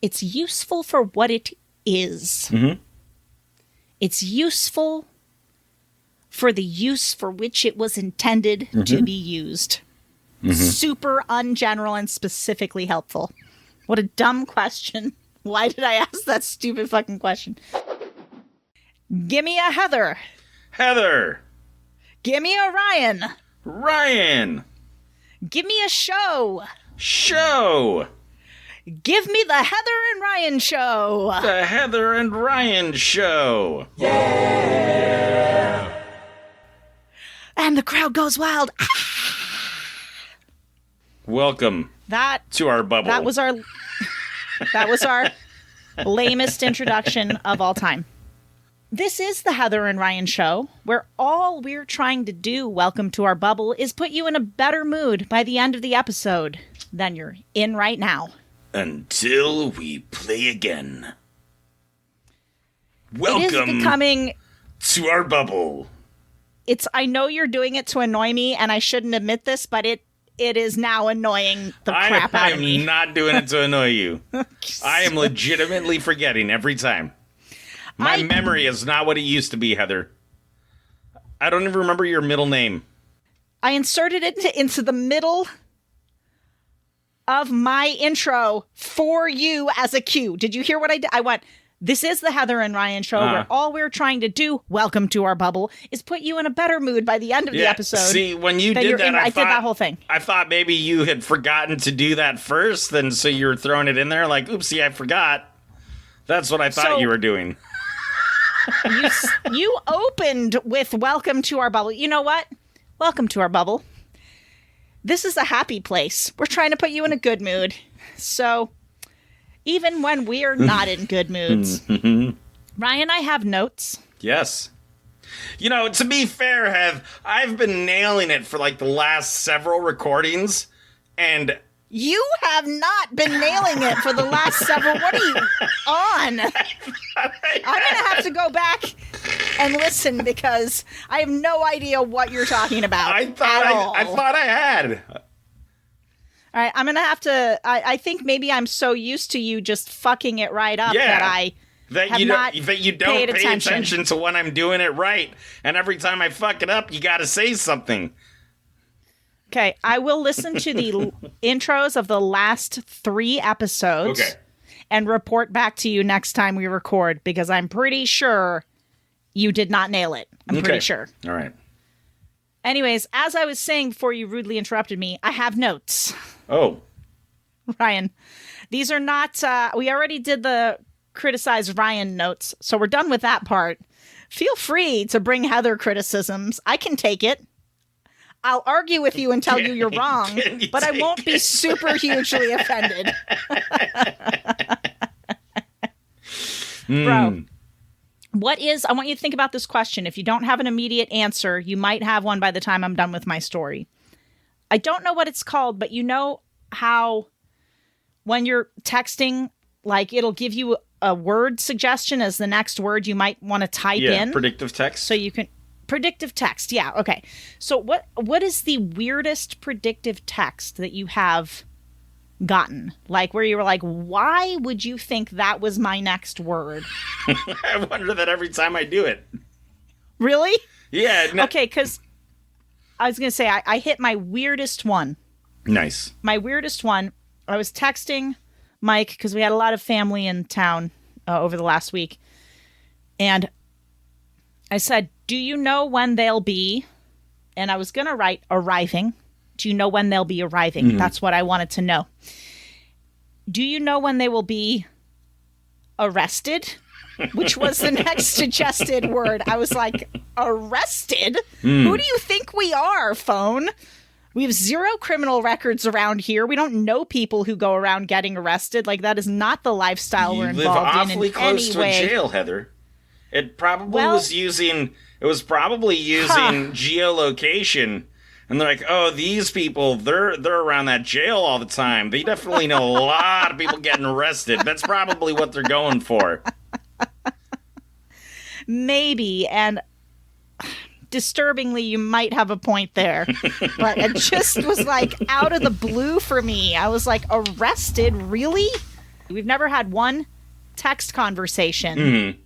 It's useful for what it is. Mm-hmm. It's useful for the use for which it was intended to be used. Super ungeneral and specifically helpful. What a dumb question. Why did I ask that stupid fucking question? Give me a Heather. Heather. Give me a Ryan. Ryan. Give me a show. Show. Give me the Heather and Ryan show. The Heather and Ryan show. And the crowd goes wild. Welcome to our bubble. That was our lamest introduction of all time. This is the Heather and Ryan show, where all we're trying to do, welcome to our bubble, is put you in a better mood by the end of the episode than you're in right now. Until we play again. Welcome it is becoming to our bubble. I know you're doing it to annoy me, and I shouldn't admit this, but it is now annoying the crap out of me. I'm not doing it to annoy you. I am legitimately forgetting every time. My memory is not what it used to be, Heather. I don't even remember your middle name. I inserted it into the middle of my intro for you as a cue. Did you hear what I did? I went, this is the Heather and Ryan show, where all we're trying to do, welcome to our bubble, is put you in a better mood by the end of the episode. See, when you did that, I did that whole thing. I thought maybe you had forgotten to do that first, and so you were throwing it in there like, oopsie, I forgot. That's what I thought you were doing. You opened with welcome to our bubble. You know what? Welcome to our bubble. This is a happy place. We're trying to put you in a good mood. So even when we're not in good moods. Ryan, I have notes. Yes. You know, to be fair, I've been nailing it for like the last several recordings, and you have not been nailing it for the last several. What are you on? I'm going to have to go back and listen because I have no idea what you're talking about. I thought I had. All right, I'm going to have to. I think maybe I'm so used to you just fucking it right up that you don't pay attention to when I'm doing it right. And every time I fuck it up, you got to say something. Okay, I will listen to the intros of the last 3 episodes and report back to you next time we record, because I'm pretty sure you did not nail it. I'm pretty sure. All right. Anyways, as I was saying before you rudely interrupted me, I have notes. Oh. Ryan, these are not, we already did the criticize Ryan notes, so we're done with that part. Feel free to bring Heather criticisms. I can take it. I'll argue with you and tell you you're wrong, but I won't be super hugely offended. Bro, I want you to think about this question. If you don't have an immediate answer, you might have one by the time I'm done with my story. I don't know what it's called, but you know how when you're texting, like it'll give you a word suggestion as the next word you might want to type in? Predictive text. So you can... Predictive text, yeah, okay. So what is the weirdest predictive text that you have gotten? Like where you were like, why would you think that was my next word? I wonder that every time I do it. Really? Yeah. No. Okay, because I was going to say, I hit my weirdest one. Nice. My weirdest one, I was texting Mike, because we had a lot of family in town over the last week. And I said, do you know when they'll be? And I was going to write arriving. Do you know when they'll be arriving? Mm. That's what I wanted to know. Do you know when they will be arrested? Which was the next suggested word. I was like, arrested? Who do you think we are, phone? We have 0 criminal records around here. We don't know people who go around getting arrested. Like, that is not the lifestyle we're involved in any way. You live awfully close to a jail, Heather. It probably was using geolocation. And they're like, oh, these people, they're around that jail all the time. They definitely know a lot of people getting arrested. That's probably what they're going for. Maybe, and disturbingly, you might have a point there. But it just was like out of the blue for me. I was like, arrested? Really? We've never had one text conversation Mm-hmm.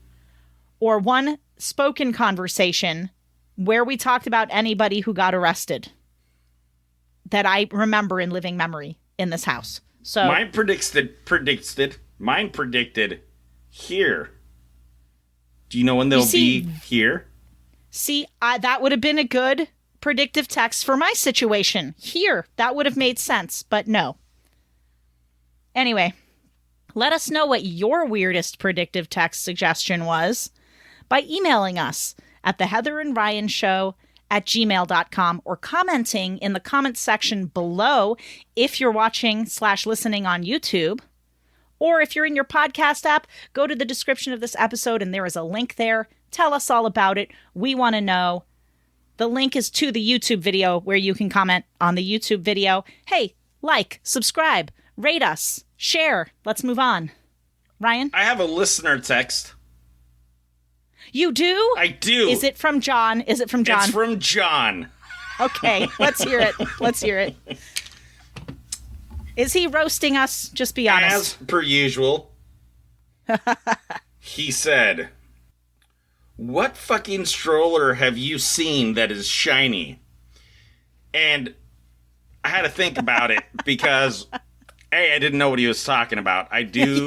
or one spoken conversation where we talked about anybody who got arrested that I remember in living memory in this house. So Mine predicted here. Do you know when they'll be here? See, that would have been a good predictive text for my situation. Here, that would have made sense, but no. Anyway, let us know what your weirdest predictive text suggestion was by emailing us at theheatherandryanshow@gmail.com or commenting in the comments section below if you're watching/listening on YouTube. Or if you're in your podcast app, go to the description of this episode and there is a link there. Tell us all about it. We want to know. The link is to the YouTube video where you can comment on the YouTube video. Hey, like, subscribe, rate us, share. Let's move on. Ryan? I have a listener text. You do? I do. Is it from John? Is it from John? It's from John. Okay, let's hear it. Let's hear it. Is he roasting us? Just be honest. As per usual, he said, "What fucking stroller have you seen that is shiny?" And I had to think about it because, A, I didn't know what he was talking about. I do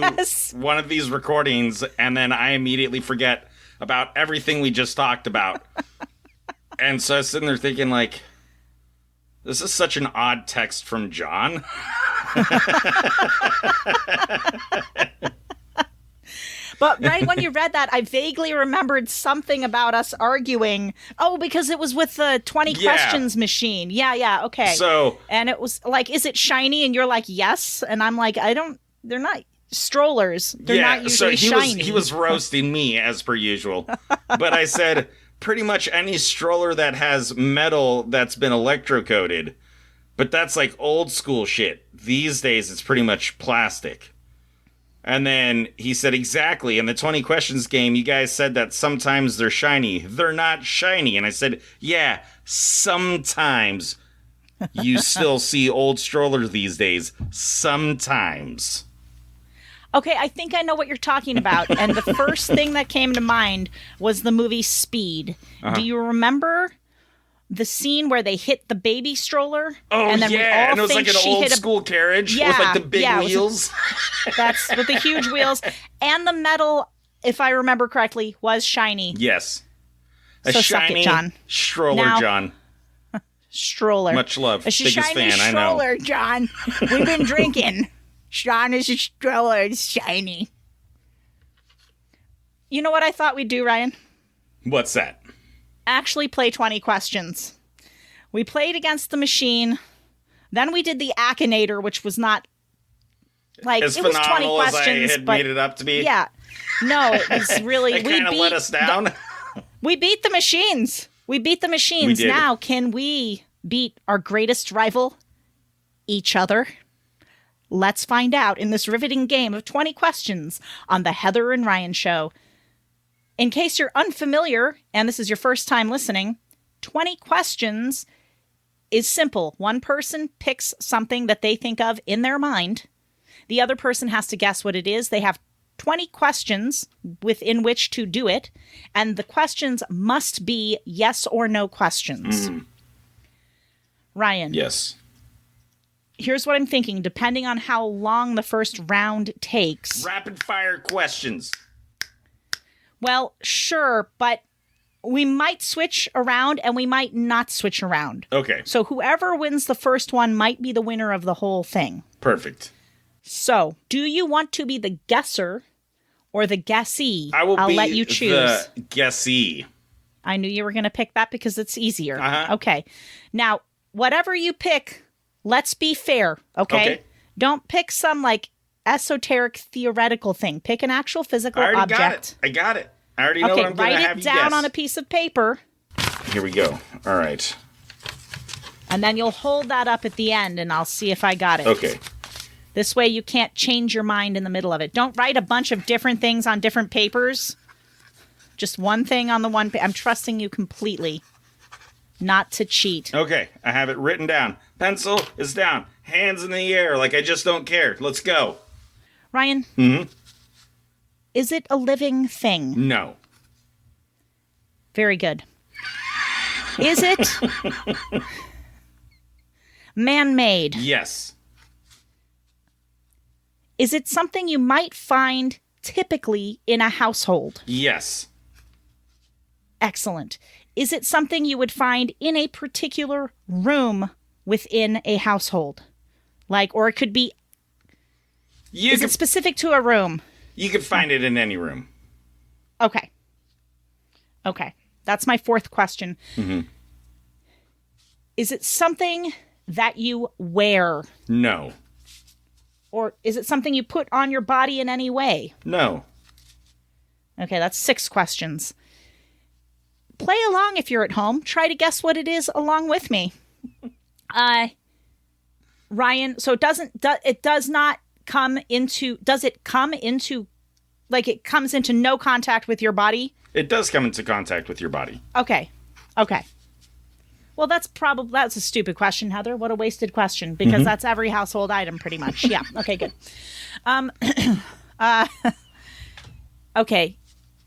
one of these recordings and then I immediately forget about everything we just talked about. And so I was sitting there thinking, like, this is such an odd text from John. But right when you read that, I vaguely remembered something about us arguing. Oh, because it was with the 20 questions machine. Yeah, okay. So, and it was like, is it shiny? And you're like, yes. And I'm like, they're not strollers. They're not usually shiny. He was roasting me as per usual. But I said, pretty much any stroller that has metal that's been electrocoated. But that's like old school shit. These days, it's pretty much plastic. And then he said, exactly, in the 20 questions game, you guys said that sometimes they're shiny. They're not shiny. And I said, yeah, sometimes you still see old strollers these days. Sometimes. Okay, I think I know what you're talking about. And the first thing that came to mind was the movie Speed. Uh-huh. Do you remember the scene where they hit the baby stroller? Oh, and then yeah, and it was think like an she old hit school carriage with Yeah, like the big yeah, wheels. That's with the huge wheels. And the metal, if I remember correctly, was shiny. Yes. A So suck it, shiny John. stroller, Now- John. Stroller. Much love. A Biggest shiny fan, I know. stroller, John. We've been drinking. John is a stroller. It's shiny. You know what I thought we'd do, Ryan? What's that? Actually play 20 questions. We played against the machine. Then we did the Akinator, which was not like As it was 20 phenomenal as I questions, had but made it up to be. yeah, no, it was really It kind of let us down. We beat the machines. We beat the machines. We did. Now, can we beat our greatest rival, each other? Let's find out in this riveting game of 20 questions on the Heather and Ryan Show. In case you're unfamiliar, and this is your first time listening, 20 questions is simple. One person picks something that they think of in their mind. The other person has to guess what it is. They have 20 questions within which to do it, and the questions must be yes or no questions. Ryan. Yes. Here's what I'm thinking, depending on how long the first round takes. Rapid fire questions. Well, sure, but we might switch around and we might not switch around. Okay. So whoever wins the first one might be the winner of the whole thing. Perfect. So, do you want to be the guesser or the guessee? I will I'll be let you choose. the guessee. I knew you were going to pick that because it's easier. Uh-huh. Okay. Now, whatever you pick, let's be fair, okay? Okay. Don't pick some like esoteric theoretical thing. Pick an actual physical I already object. got it. I got it. I already know what I'm going to write have it you down guess. on a piece of paper, Here we go. All right. and then you'll hold that up at the end, and I'll see if I got it. Okay. This way you can't change your mind in the middle of it. Don't write a bunch of different things on different papers. Just one thing on the one page. I'm trusting you completely not to cheat. Okay. I have it written down. Pencil is down. Hands in the air like I just don't care. Let's go. Ryan? Hmm. Is it a living thing? No. Very good. Is it man-made? Yes. Is it something you might find typically in a household? Yes. Excellent. Is it something you would find in a particular room within a household? Like, or it could be, is it specific to a room? You could find it in any room. Okay. Okay. That's my fourth question. Mm-hmm. Is it something that you wear? No. Or is it something you put on your body in any way? No. Okay, that's 6 questions. Play along if you're at home. Try to guess what it is along with me. Ryan, so it does not come into, does it come into, like it comes into no contact with your body? It does come into contact with your body. Okay. Okay. Well, that's a stupid question, Heather. What a wasted question, because that's every household item pretty much. Yeah. Okay, good. Okay.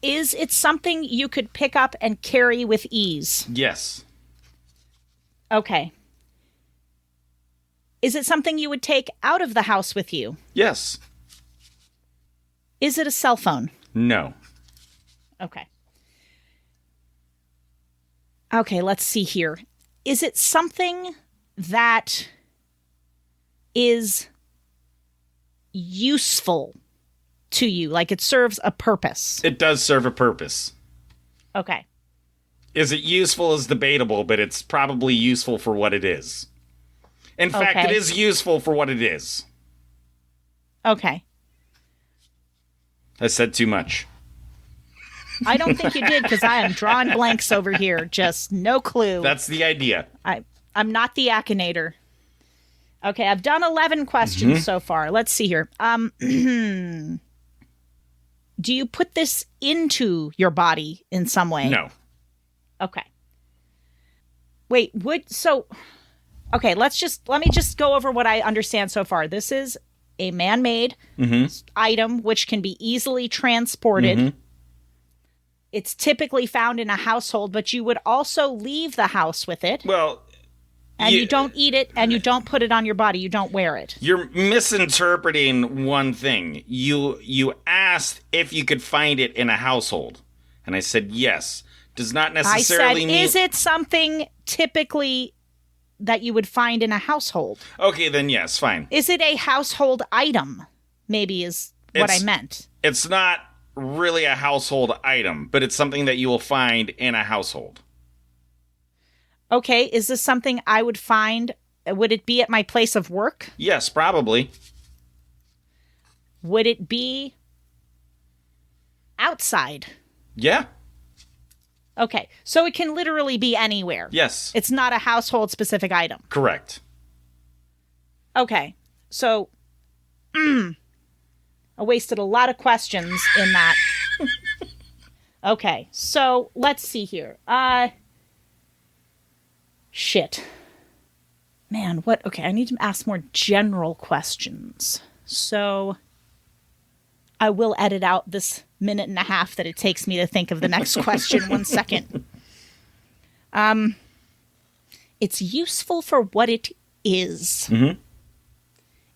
Is it something you could pick up and carry with ease? Yes. Okay. Is it something you would take out of the house with you? Yes. Is it a cell phone? No. Okay. Okay, let's see here. Is it something that is useful to you? Like it serves a purpose? It does serve a purpose. Okay. Is it useful is debatable, but it's probably useful for what it is. In fact, Okay. it is useful for what it is. Okay. I said too much. I don't think you did, because I am drawing blanks over here. Just no clue. That's the idea. I'm not the Akinator. Okay, I've done 11 questions so far. Let's see here. Do you put this into your body in some way? No. Okay. Wait, okay, let me just go over what I understand so far. This is a man-made item which can be easily transported. It's typically found in a household, but you would also leave the house with it. Well, and you don't eat it, and you don't put it on your body. You don't wear it. You're misinterpreting one thing. You asked if you could find it in a household, and I said yes. Does not necessarily I said, mean... is it something typically that you would find in a household? Okay, then yes, fine. Is it a household item? Maybe is what I meant. It's not really a household item, but it's something that you will find in a household. Okay, is this something I would find? Would it be at my place of work? Yes, probably. Would it be outside? Yeah. Okay, so it can literally be anywhere. Yes. It's not a household specific item. Correct. Okay, so I wasted a lot of questions in that. Okay, so let's see here. Shit. Man, what? Okay, I need to ask more general questions. So I will edit out this minute and a half that it takes me to think of the next question. 1 second. It's useful for what it is.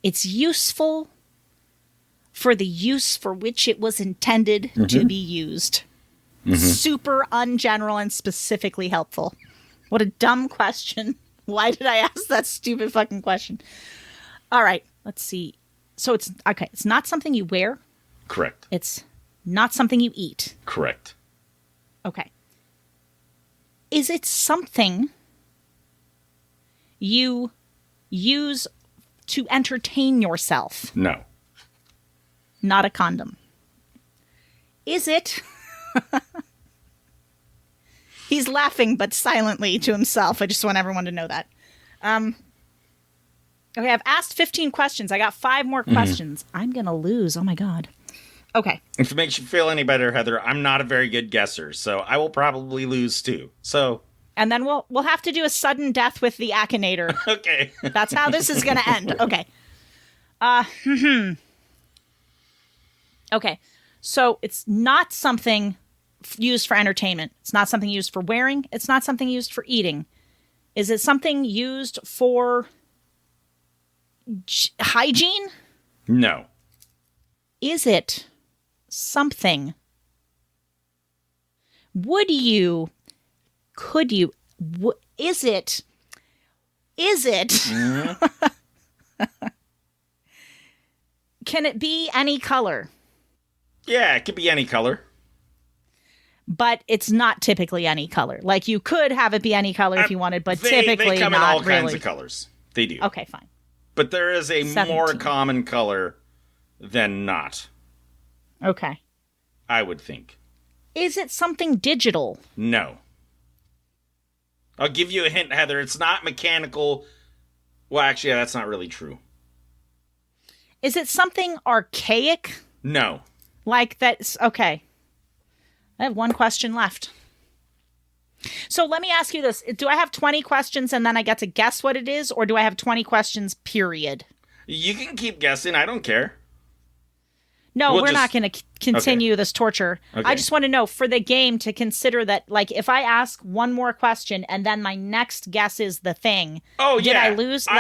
It's useful for the use for which it was intended to be used. Super ungeneral and specifically helpful. What a dumb question. Why did I ask that stupid fucking question? All right, let's see. So it's not something you wear. Correct. It's not something you eat. Correct. Okay. Is it something you use to entertain yourself? No. Not a condom. Is it? He's laughing, but silently to himself. I just want everyone to know that. Okay, I've asked 15 questions. I got 5 more questions. I'm going to lose. Oh, my God. Okay. If it makes you feel any better, Heather, I'm not a very good guesser, so I will probably lose too. So. And then we'll have to do a sudden death with the Akinator. Okay. That's how this is going to end. Okay. Okay. So it's not something used for entertainment. It's not something used for wearing. It's not something used for eating. Is it something used for hygiene? No. Is it something? Is it? Can it be any color? Yeah, it could be any color. But it's not typically any color. Like, you could have it be any color if you wanted, but typically they come not in all really. kinds of colors. They do. Okay, fine. But there is a 17. more common color than not, Okay. I would think. Is it something digital? No. I'll give you a hint, Heather. It's not mechanical. Well, actually, yeah, that's not really true. Is it something archaic? No. Like that's okay. I have one question left. So let me ask you this. Do I have 20 questions and then I get to guess what it is? Or do I have 20 questions, period? You can keep guessing. I don't care. No, We'll we're just- not going to continue this torture. Okay. I just want to know for the game to consider that, like, if I ask one more question and then my next guess is the thing, Oh, did yeah. I lose? No,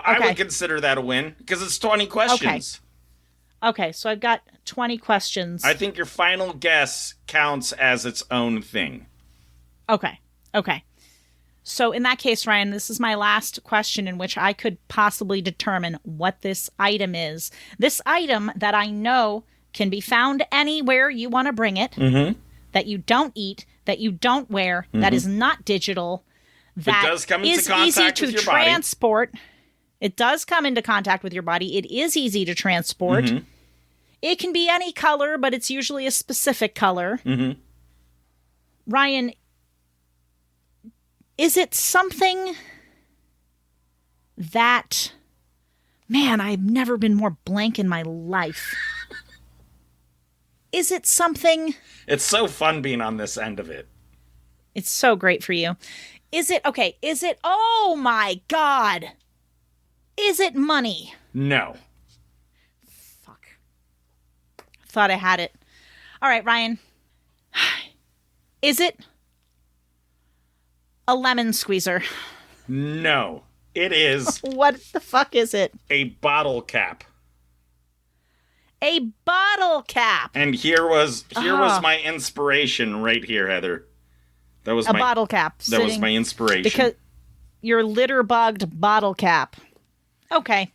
I Okay. would consider that a win because it's 20 questions. Okay, so I've got 20 questions. I think your final guess counts as its own thing. Okay. So in that case, Ryan, this is my last question in which I could possibly determine what this item is. This item that I know can be found anywhere you want to bring it, that you don't eat, that you don't wear, that is not digital, that does come into is contact easy with to your body. transport. It does come into contact with your body. It is easy to transport. It can be any color, but it's usually a specific color. Ryan, is it something that... Man, I've never been more blank in my life. Is it something... It's so fun being on this end of it. It's so great for you. Is it... Okay, is it... Oh, my God. Is it money? No. Fuck. Thought I had it. All right, Ryan. Is it a lemon squeezer? No. It is What the fuck is it? a bottle cap. A bottle cap. And here was my inspiration right here, Heather. That was A my bottle cap. That was sitting- my inspiration. Because your litter-bugged bottle cap. Okay.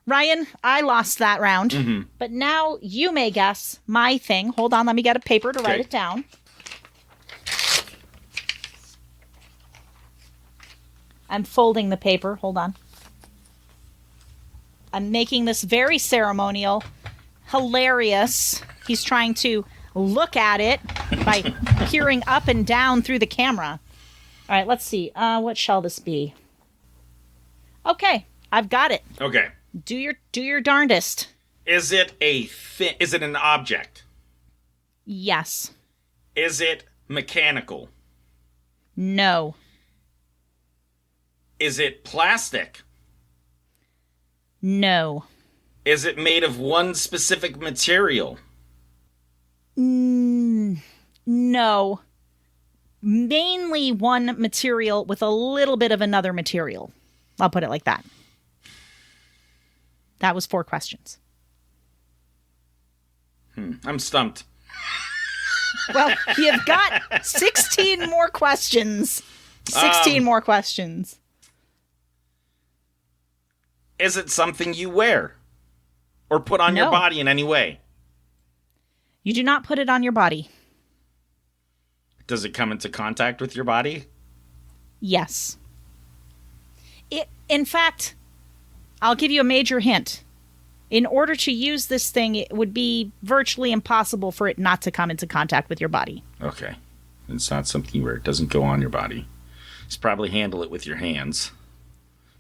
Ryan, I lost that round. But now you may guess my thing. Hold on, let me get a paper to write Okay. it down. I'm folding the paper. Hold on. I'm making this very ceremonial, hilarious. He's trying to look at it by peering up and down through the camera. All right, let's see. What shall this be? Okay, I've got it. Okay. Do your darndest. Is it is it an object? Yes. Is it mechanical? No. Is it plastic? No. Is it made of one specific material? No. Mainly one material with a little bit of another material. I'll put it like that. That was 4 questions. I'm stumped. Well, you've got 16 more questions. 16 more questions. Is it something you wear? Or put on your No. body in any way? You do not put it on your body. Does it come into contact with your body? Yes. In fact, I'll give you a major hint. In order to use this thing, it would be virtually impossible for it not to come into contact with your body. Okay. It's not something where it doesn't go on your body. Just probably handle it with your hands.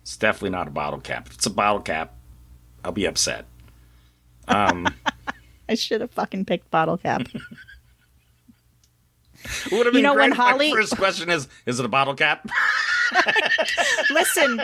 It's definitely not a bottle cap. If it's a bottle cap, I'll be upset. I should have fucking picked bottle cap. Would have been know, great when if my Holly- first question is it a bottle cap? Listen,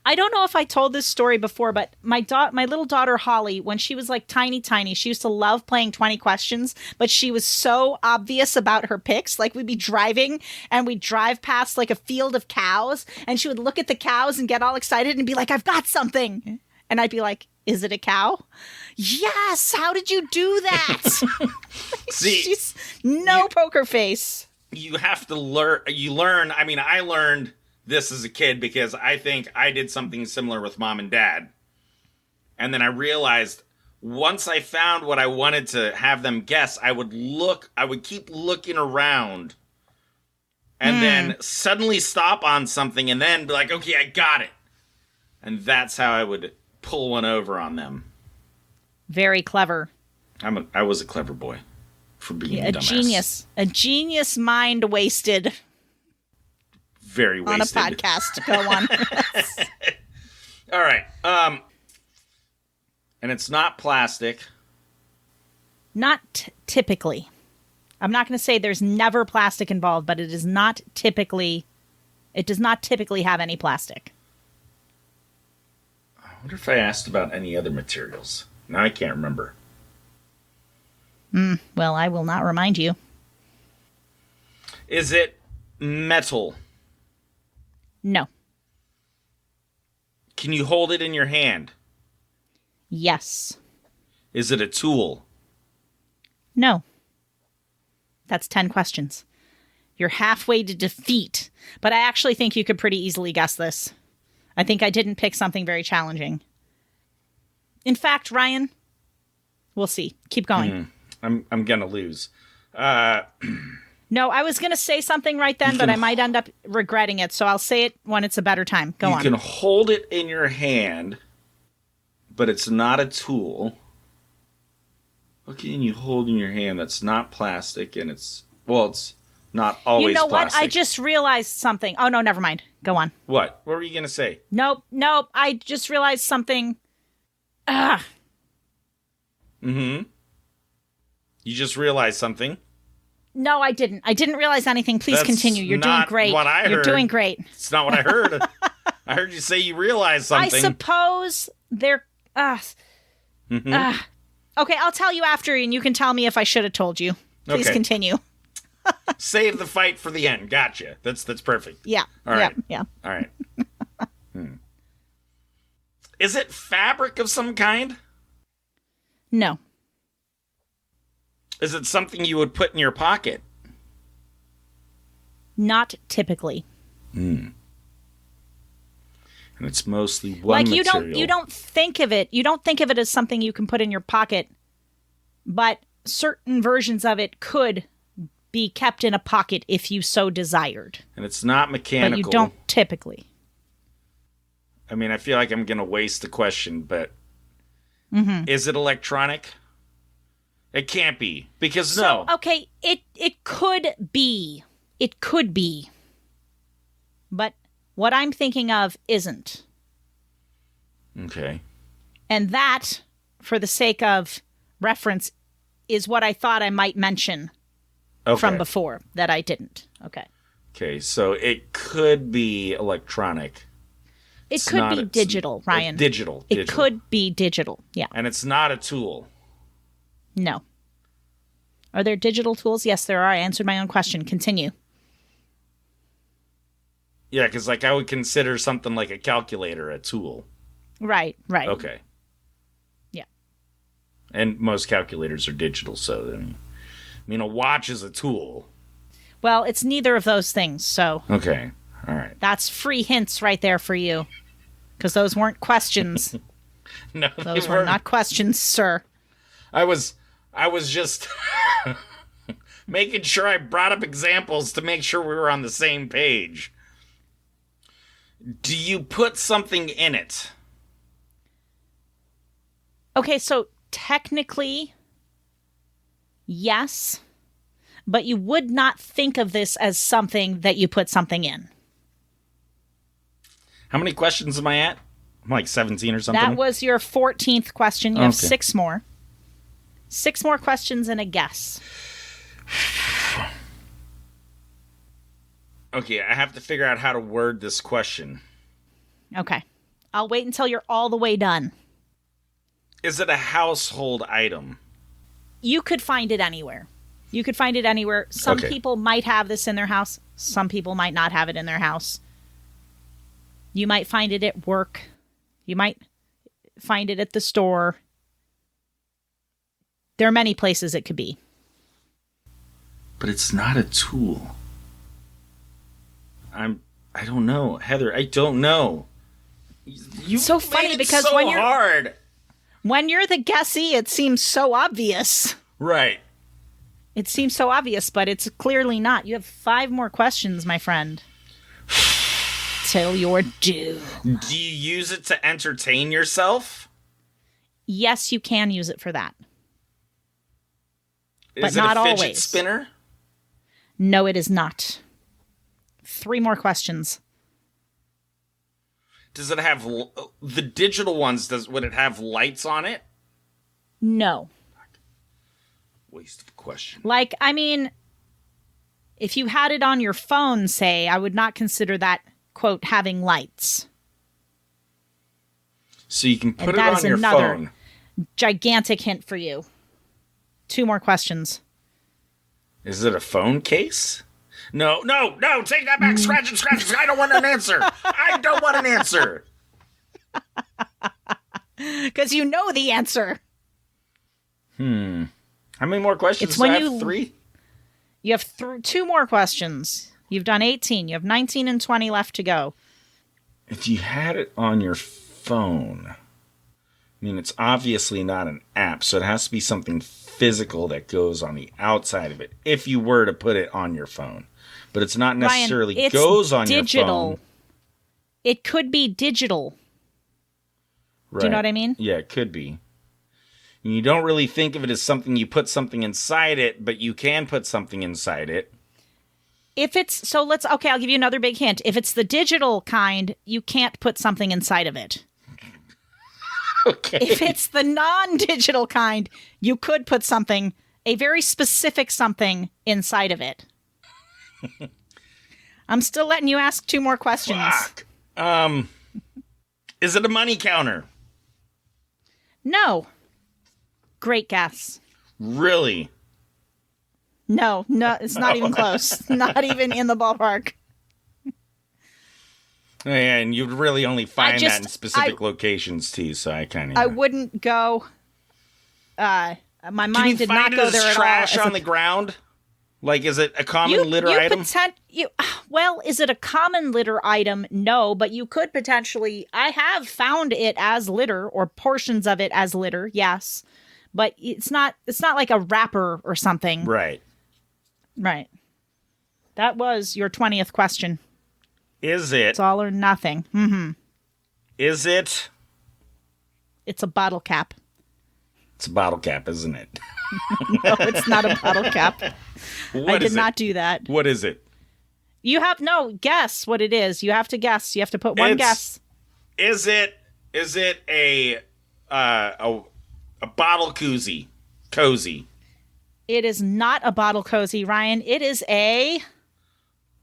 I don't know if I told this story before, but my little daughter Holly, when she was like tiny, she used to love playing 20 questions, but she was so obvious about her picks. Like we'd be driving and we'd drive past like a field of cows and she would look at the cows and get all excited and be like, I've got something. And I'd be like, is it a cow? Yes. How did you do that? See, she's no poker face. You have to learn. You learn. I mean, I learned this as a kid because I think I did something similar with mom and dad. And then I realized once I found what I wanted to have them guess, I would keep looking around and then suddenly stop on something and then be like, okay, I got it. And that's how I would pull one over on them. Very clever. I was a clever boy for being a dumbass. A genius mind wasted. Very wasted. On a podcast. Go on. All right. And it's not plastic. Not typically. I'm not going to say there's never plastic involved, but it does not typically have any plastic. I wonder if I asked about any other materials. Now I can't remember. Well, I will not remind you. Is it metal? No. Can you hold it in your hand? Yes. Is it a tool? No. That's 10 questions. You're halfway to defeat, but I actually think you could pretty easily guess this. I think I didn't pick something very challenging. In fact, Ryan, we'll see. Keep going. I'm gonna lose. No, I was gonna say something right then, but I might end up regretting it. So I'll say it when it's a better time. Go on. You can hold it in your hand, but it's not a tool. What can you hold in your hand that's not plastic and it's not always plastic? You know what? I just realized something. Oh, no, never mind. Go on. What? What were you going to say? Nope. I just realized something. You just realized something? No, I didn't. I didn't realize anything. Please continue. You're doing great. What I heard. You're doing great. It's not what I heard. I heard you say you realized something. I suppose they're... Okay, I'll tell you after, and you can tell me if I should have told you. Please continue. Save the fight for the end. Gotcha. That's perfect. Yeah. All right. Yeah. All right. Is it fabric of some kind? No. Is it something you would put in your pocket? Not typically. And it's mostly one material. You don't think of it. You don't think of it as something you can put in your pocket, but certain versions of it could be kept in a pocket if you so desired. And it's not mechanical. But you don't typically. I mean, I feel like I'm going to waste the question, but is it electronic? It can't be, because no. Okay, it could be. It could be. But what I'm thinking of isn't. Okay. And that, for the sake of reference, is what I thought I might mention from before that I didn't. Okay. Okay, so it could be electronic. It could be digital, Ryan. Digital. It could be digital, yeah. And it's not a tool. No. Are there digital tools? Yes, there are. I answered my own question. Continue. Yeah, because I would consider something like a calculator a tool. Right. Okay. Yeah. And most calculators are digital, so a watch is a tool. Well, it's neither of those things, so. Okay. All right. That's free hints right there for you. Because those weren't questions. No, those were not questions, sir. I was just making sure I brought up examples to make sure we were on the same page. Do you put something in it? Okay, so technically, yes. But you would not think of this as something that you put something in. How many questions am I at? I'm like 17 or something. That was your 14th question. You have 6 more. 6 more questions and a guess. Okay, I have to figure out how to word this question. Okay. I'll wait until you're all the way done. Is it a household item? You could find it anywhere. You could find it anywhere. Some Okay. people might have this in their house. Some people might not have it in their house. You might find it at work. You might find it at the store. There are many places it could be. But it's not a tool. I don't know. Heather, I don't know. You So funny made it because so when you're hard. when you're the guessee, it seems so obvious. Right. It seems so obvious, but it's clearly not. You have 5 more questions, my friend. Till you're due. Do you use it to entertain yourself? Yes, you can use it for that. Is But it not a fidget always. spinner? No, it is not. 3 more questions. Does it have the digital ones? Would it have lights on it? No. Waste of a question. Like, I mean, if you had it on your phone, say, I would not consider that, quote, having lights. So you can put And it that on is your another phone. gigantic hint for you. 2 more questions. Is it a phone case? No, take that back. Scratch it. I don't want an answer. I don't want an answer. Because you know the answer. How many more questions It's do when I have? you- 3? You have 2 more questions. You've done 18. You have 19 and 20 left to go. If you had it on your phone, I mean, it's obviously not an app, so it has to be something physical that goes on the outside of it if you were to put it on your phone. But it's not necessarily Ryan, it's goes on digital. your phone. It could be digital. Right. Do you know what I mean? Yeah, it could be. And you don't really think of it as something you put something inside it, but you can put something inside it. If it's, so let's, okay, I'll give you another big hint. If it's the digital kind, you can't put something inside of it. Okay. If it's the non-digital kind, you could put something, a very specific something inside of it. I'm still letting you ask 2 more questions. Fuck. Is it a money counter? No. Great guess. Really? No, it's not even close. Not even in the ballpark. And you'd really only find that in just- specific locations too, so I kind of... I wouldn't go. My Can you mind did not find it go as there at all. trash as on a- the ground? Like, is it a common litter item? Well, is it a common litter item? No, but you could potentially. I have found it as litter or portions of it as litter. Yes, but it's not. It's not like a wrapper or something. Right. Right. That was your 20th question. Is it? It's all or nothing. Is it? It's a bottle cap. It's a bottle cap, isn't it? No, it's not a bottle cap. What I did is not it? do that. What is it? You have no guess what it is. You have to guess. You have to put one guess. Is it a bottle koozie? Cozy. It is not a bottle cozy, Ryan. It is a.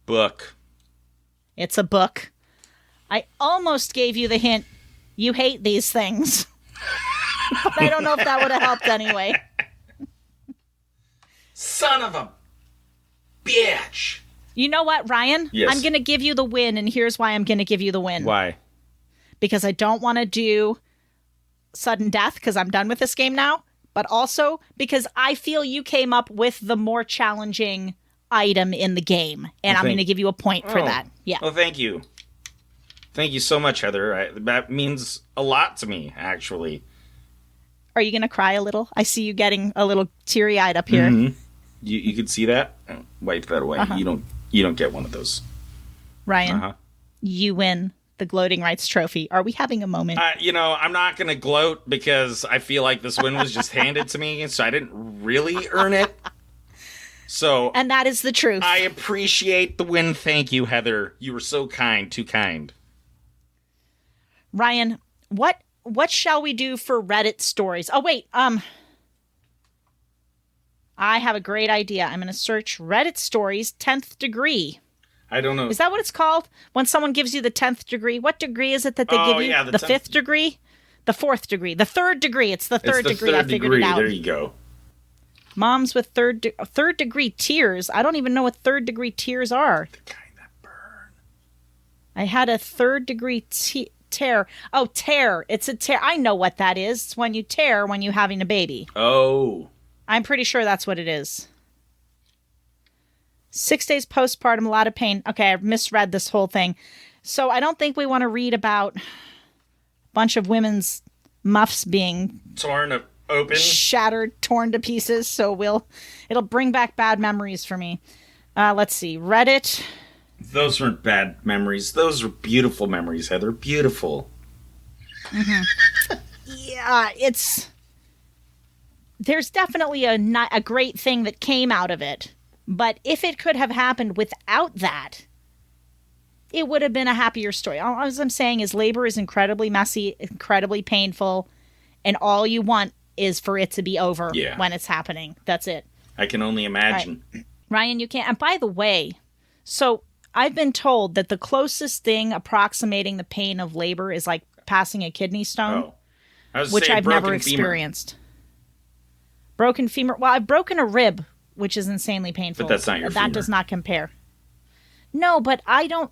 Book. It's a book. I almost gave you the hint. You hate these things. But I don't know if that would have helped anyway. Son of a bitch. You know what, Ryan? Yes. I'm going to give you the win, and here's why I'm going to give you the win. Why? Because I don't want to do sudden death because I'm done with this game now, but also because I feel you came up with the more challenging item in the game, and I'm going to give you a point for that. Yeah. Oh, thank you. Thank you so much, Heather. That means a lot to me, actually. Are you going to cry a little? I see you getting a little teary-eyed up here. Mm-hmm. You can see that? Wipe that away. You don't get one of those. Ryan, you win the Gloating Rights Trophy. Are we having a moment? I'm not going to gloat because I feel like this win was just handed to me, so I didn't really earn it. So, And that is the truth. I appreciate the win. Thank you, Heather. You were so kind, too kind. Ryan, what shall we do for Reddit stories? Oh, wait. I have a great idea. I'm going to search Reddit stories 10th degree. I don't know. Is that what it's called? When someone gives you the 10th degree? What degree is it that they give you? Yeah, the 5th degree? The 4th degree? The 3rd degree. It's the 3rd degree. Third I figured degree. it out. There you go. Moms with third degree tears. I don't even know what 3rd degree tears are. The kind that burn. I had a 3rd degree tear. Oh, tear. It's a tear. I know what that is. It's when you tear when you're having a baby. Oh. I'm pretty sure that's what it is. 6 days postpartum, a lot of pain. Okay, I misread this whole thing. So I don't think we want to read about a bunch of women's muffs being Torn open. shattered, torn to pieces. So it'll bring back bad memories for me. Let's see. Reddit. Those weren't bad memories. Those were beautiful memories, Heather. Beautiful. Mm-hmm. Yeah, there's definitely a great thing that came out of it. But if it could have happened without that, it would have been a happier story. All I'm saying is labor is incredibly messy, incredibly painful, and all you want is for it to be over when it's happening. That's it. I can only imagine. Right. Ryan, you can't. And by the way, so I've been told that the closest thing approximating the pain of labor is like passing a kidney stone, which I've never experienced. Broken femur. Well, I've broken a rib, which is insanely painful. But that's not your femur. That does not compare. No, but I don't.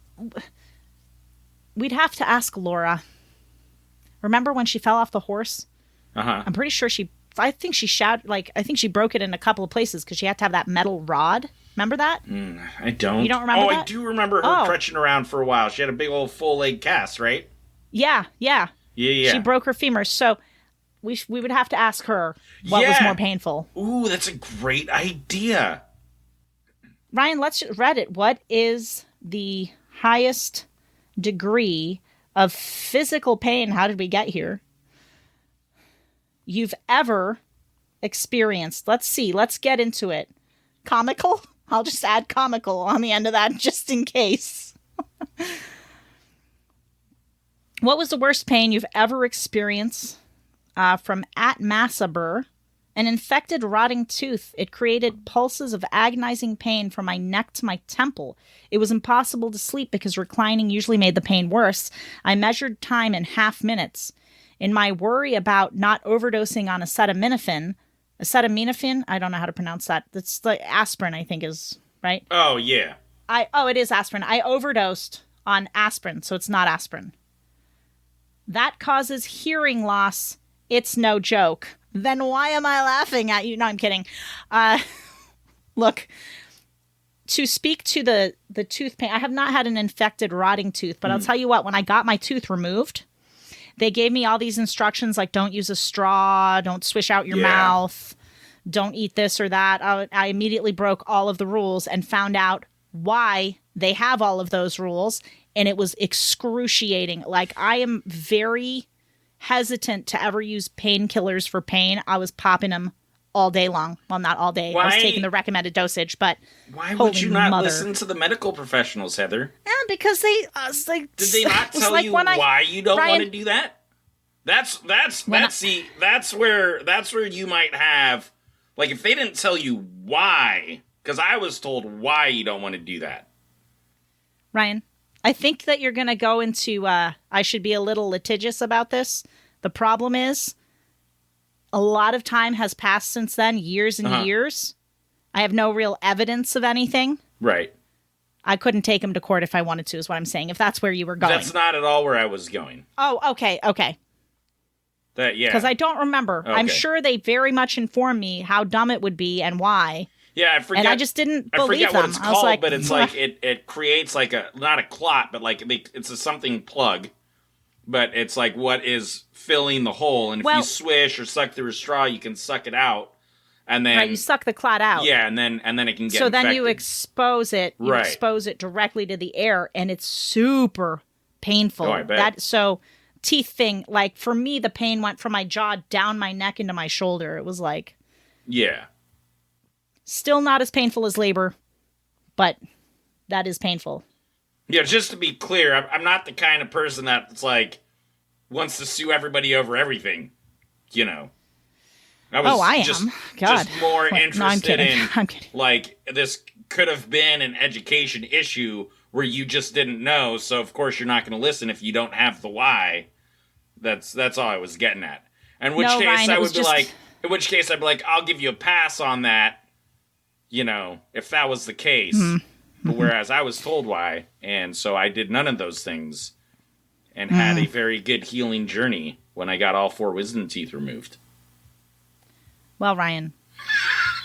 We'd have to ask Laura. Remember when she fell off the horse? Uh-huh. I'm pretty sure I think she broke it in a couple of places because she had to have that metal rod. Remember that? I don't. You don't remember that? I do remember her crutching around for a while. She had a big old full leg cast, right? Yeah. Yeah. She broke her femur. So we would have to ask her what was more painful. Ooh, that's a great idea. Ryan, let's read it. What is the highest degree of physical pain? How did we get here? You've ever experienced. Let's see. Let's get into it. Comical? I'll just add comical on the end of that just in case. What was the worst pain you've ever experienced? From @Massaber. An infected, rotting tooth. It created pulses of agonizing pain from my neck to my temple. It was impossible to sleep because reclining usually made the pain worse. I measured time in half minutes. In my worry about not overdosing on acetaminophen, I don't know how to pronounce that. That's the aspirin, I think is, right? Oh, yeah. It is aspirin. I overdosed on aspirin, so it's not aspirin. That causes hearing loss. It's no joke. Then why am I laughing at you? No, I'm kidding. Look, to speak to the tooth pain, I have not had an infected, rotting tooth, but I'll tell you what, when I got my tooth removed, they gave me all these instructions like don't use a straw, don't swish out your mouth, don't eat this or that. I immediately broke all of the rules and found out why they have all of those rules, and it was excruciating. Like, I am very hesitant to ever use painkillers for pain. I was popping them all day long. Well, not all day. I was taking the recommended dosage, but why would you not listen to the medical professionals, Heather? Yeah, because did they not tell you why you don't want to do that? That's where you might have, like, if they didn't tell you why, because I was told why you don't want to do that. Ryan, I think that you're going to go into, I should be a little litigious about this. The problem is, a lot of time has passed since then, years and years. I have no real evidence of anything. Right. I couldn't take him to court if I wanted to, is what I'm saying, if that's where you were going. That's not at all where I was going. Oh, okay. Because I don't remember. Okay. I'm sure they very much informed me how dumb it would be and why. Yeah, I forget. And I just didn't believe them. What it's called, but it's like it creates like not a clot, but like it's a something plug. But it's like what is filling the hole, and if you swish or suck through a straw, you can suck it out, and then you suck the clot out. Yeah, and then it can get so infected. Then you expose it. You expose it directly to the air, and it's super painful. Oh, I bet. Teeth thing, like for me, the pain went from my jaw down my neck into my shoulder. It was like, still not as painful as labor, but that is painful. Yeah, just to be clear, I'm not the kind of person that's like wants to sue everybody over everything. You know, I am. God. Just more interested in like this could have been an education issue where you just didn't know, so of course you're not going to listen if you don't have the why. That's all I was getting at. In which case Ryan, I would be like, in which case I'd be like, I'll give you a pass on that, you know, if that was the case. But whereas I was told why, and so I did none of those things and had a very good healing journey when I got all 4 wisdom teeth removed. Well, Ryan,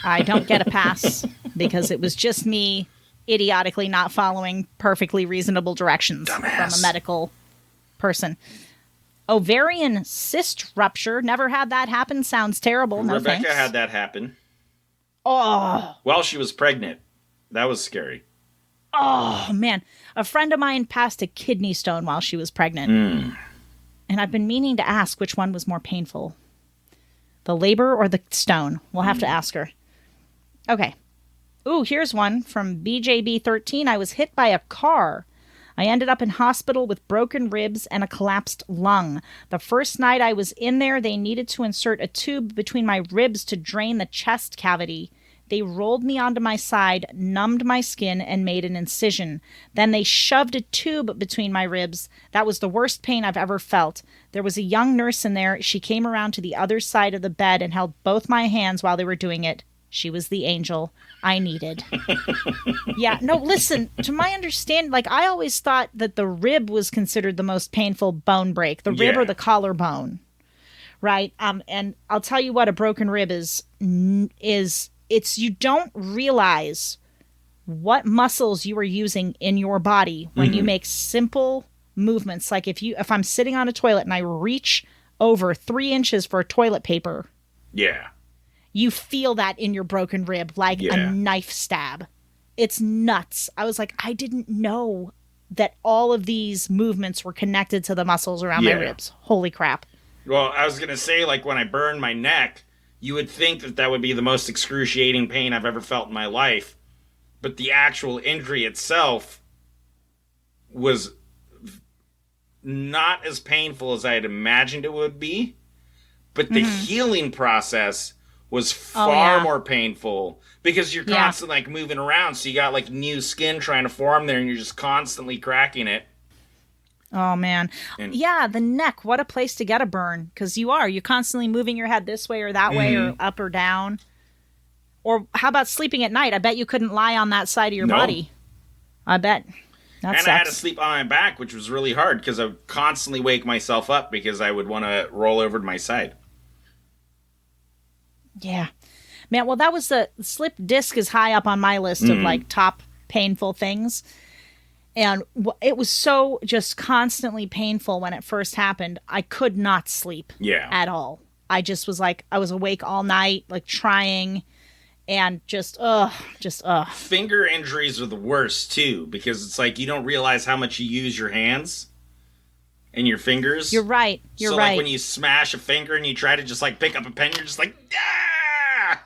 I don't get a pass because it was just me idiotically not following perfectly reasonable directions from a medical person. Ovarian cyst rupture. Never had that happen. Sounds terrible. No Rebecca thanks. had that happen. Oh. While she was pregnant. That was scary. Oh, man. A friend of mine passed a kidney stone while she was pregnant. And I've been meaning to ask which one was more painful. The labor or the stone? We'll have to ask her. Okay. Ooh, here's one from BJB13. I was hit by a car. I ended up in hospital with broken ribs and a collapsed lung. The first night I was in there, they needed to insert a tube between my ribs to drain the chest cavity. They rolled me onto my side, numbed my skin, and made an incision. Then they shoved a tube between my ribs. That was the worst pain I've ever felt. There was a young nurse in there. She came around to the other side of the bed and held both my hands while they were doing it. She was the angel I needed. Yeah, no, listen, to my understanding, like, I always thought that the rib was considered the most painful bone break, the rib or the collarbone, right? And I'll tell you what a broken rib is it's you don't realize what muscles you are using in your body when you make simple movements. Like if I'm sitting on a toilet and I reach over 3 inches for toilet paper. Yeah. You feel that in your broken rib like a knife stab. It's nuts. I was like, I didn't know that all of these movements were connected to the muscles around my ribs. Holy crap. Well, I was going to say, like, when I burned my neck, you would think that that would be the most excruciating pain I've ever felt in my life. But the actual injury itself was not as painful as I had imagined it would be. But the healing process was far more painful because you're constantly like moving around. So you got like new skin trying to form there and you're just constantly cracking it. Oh, man. And the neck. What a place to get a burn. Because you're constantly moving your head this way or that way or up or down. Or how about sleeping at night? I bet you couldn't lie on that side of your body. I bet. That sucks. I had to sleep on my back, which was really hard because I would constantly wake myself up because I would want to roll over to my side. Yeah. Man, well, that was the slip disc is high up on my list of like top painful things. And it was so just constantly painful when it first happened. I could not sleep at all. I just was like, I was awake all night, like trying and just. Finger injuries are the worst too, because it's like you don't realize how much you use your hands and your fingers. You're right. So like when you smash a finger and you try to just like pick up a pen, you're just like, ah!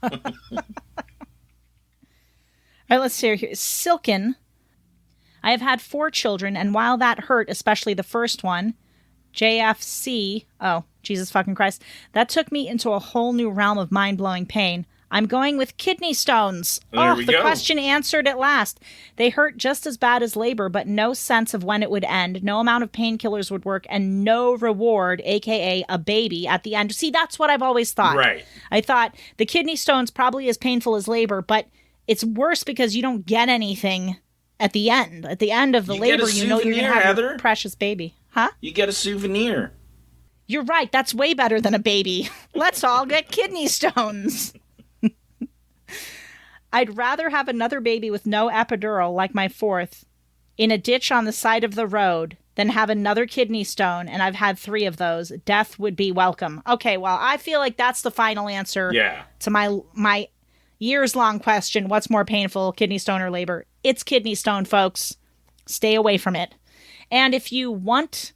All right, let's see here. Silken. I have had 4 children, and while that hurt, especially the first one, JFC, oh, Jesus fucking Christ, that took me into a whole new realm of mind-blowing pain. I'm going with kidney stones. The question answered at last. They hurt just as bad as labor, but no sense of when it would end. No amount of painkillers would work, and no reward, a.k.a. a baby, at the end. See, that's what I've always thought. Right. I thought the kidney stone's probably as painful as labor, but it's worse because you don't get anything at the end. At the end of the labor, you know you're going to have your precious baby. Huh? You get a souvenir. You're right. That's way better than a baby. Let's all get kidney stones. I'd rather have another baby with no epidural, like my 4th, in a ditch on the side of the road than have another kidney stone, and I've had 3 of those. Death would be welcome. Okay, well, I feel like that's the final answer to my years-long question, what's more painful, kidney stone or labor? It's kidney stone, folks. Stay away from it. And if you want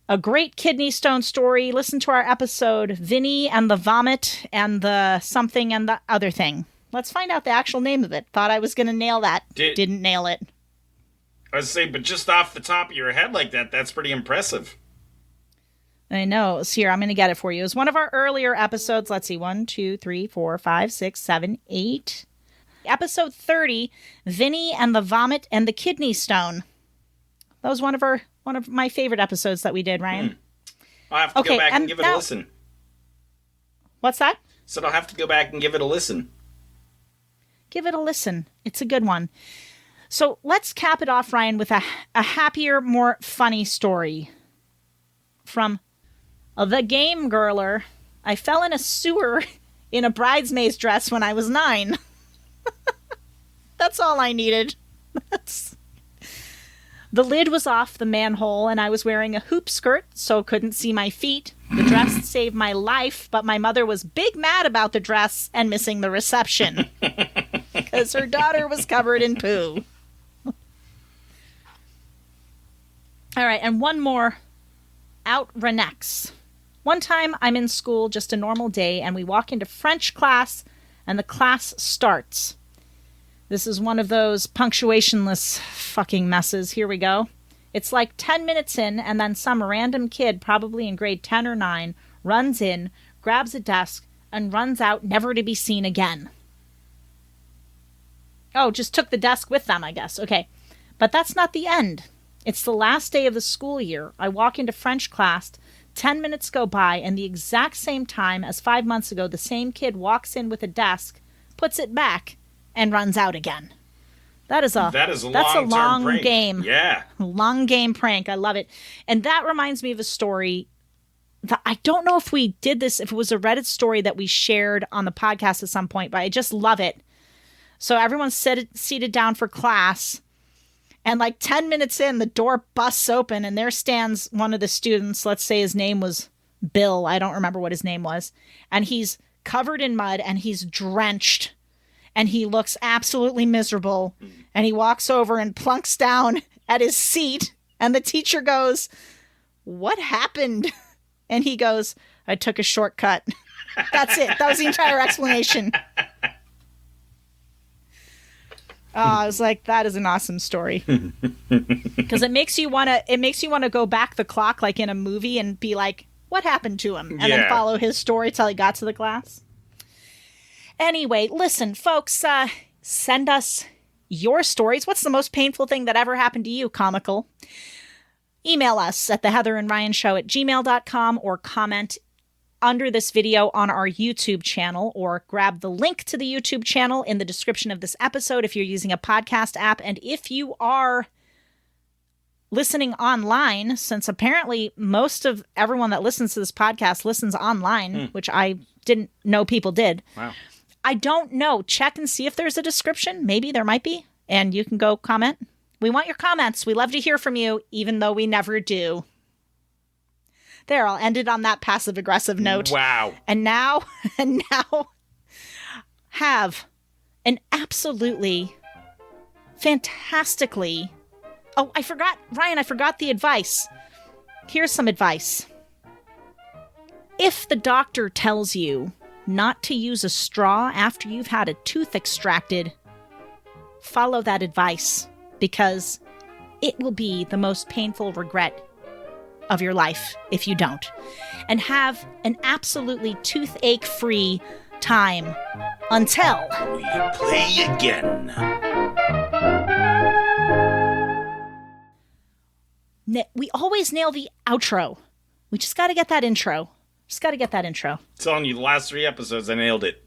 a great kidney stone story, listen to our episode, Vinny and the Vomit and the something and the other thing. Let's find out the actual name of it. Thought I was going to nail that. Didn't nail it. I was saying, but just off the top of your head like that, that's pretty impressive. I know. So here, I'm going to get it for you. It was one of our earlier episodes. Let's see. 1, 2, 3, 4, 5, 6, 7, 8. Episode 30, Vinny and the Vomit and the Kidney Stone. That was one of my favorite episodes that we did, Ryan. I'll have to go back and give it a listen. What's that? So I'll have to go back and give it a listen. Give it a listen. It's a good one. So let's cap it off, Ryan, with a happier, more funny story from the Game Girler. I fell in a sewer in a bridesmaid's dress when I was 9. That's all I needed. The lid was off the manhole, and I was wearing a hoop skirt, so couldn't see my feet. The dress saved my life, but my mother was big mad about the dress and missing the reception because her daughter was covered in poo. All right, and one more. Out Renex. One time I'm in school, just a normal day, and we walk into French class, and the class starts. This is one of those punctuationless fucking messes. Here we go. It's like 10 minutes in, and then some random kid, probably in grade 10 or 9, runs in, grabs a desk, and runs out, never to be seen again. Oh, just took the desk with them, I guess. Okay. But that's not the end. It's the last day of the school year. I walk into French class, 10 minutes go by, and the exact same time as 5 months ago, the same kid walks in with a desk, puts it back, and runs out again. That's a long prank. Game. Yeah. Long game prank. I love it. And that reminds me of a story that I don't know if we did this, if it was a Reddit story that we shared on the podcast at some point, but I just love it. So everyone's seated down for class. And like 10 minutes in, the door busts open and there stands one of the students. Let's say his name was Bill. I don't remember what his name was. And he's covered in mud and he's drenched. And he looks absolutely miserable. And he walks over and plunks down at his seat. And the teacher goes, "What happened?" And he goes, "I took a shortcut." That's it. That was the entire explanation. I was like, that is an awesome story. Because it makes you want to go back the clock like in a movie and be like, what happened to him? And then follow his story till he got to the class. Anyway, listen, folks, send us your stories. What's the most painful thing that ever happened to you, comical? Email us at theheatherandryanshow@gmail.com or comment under this video on our YouTube channel, or grab the link to the YouTube channel in the description of this episode if you're using a podcast app. And if you are listening online, since apparently most of everyone that listens to this podcast listens online, which I didn't know people did. Wow. I don't know. Check and see if there's a description. Maybe there might be. And you can go comment. We want your comments. We love to hear from you, even though we never do. There, I'll end it on that passive-aggressive note. Wow. And now have an absolutely fantastically... Oh, I forgot, Ryan, I forgot the advice. Here's some advice. If the doctor tells you not to use a straw after you've had a tooth extracted, follow that advice, because it will be the most painful regret of your life if you don't. And have an absolutely toothache-free time until we play again. We always nail the outro. We just got to get that intro. Telling you, the last 3 episodes, I nailed it.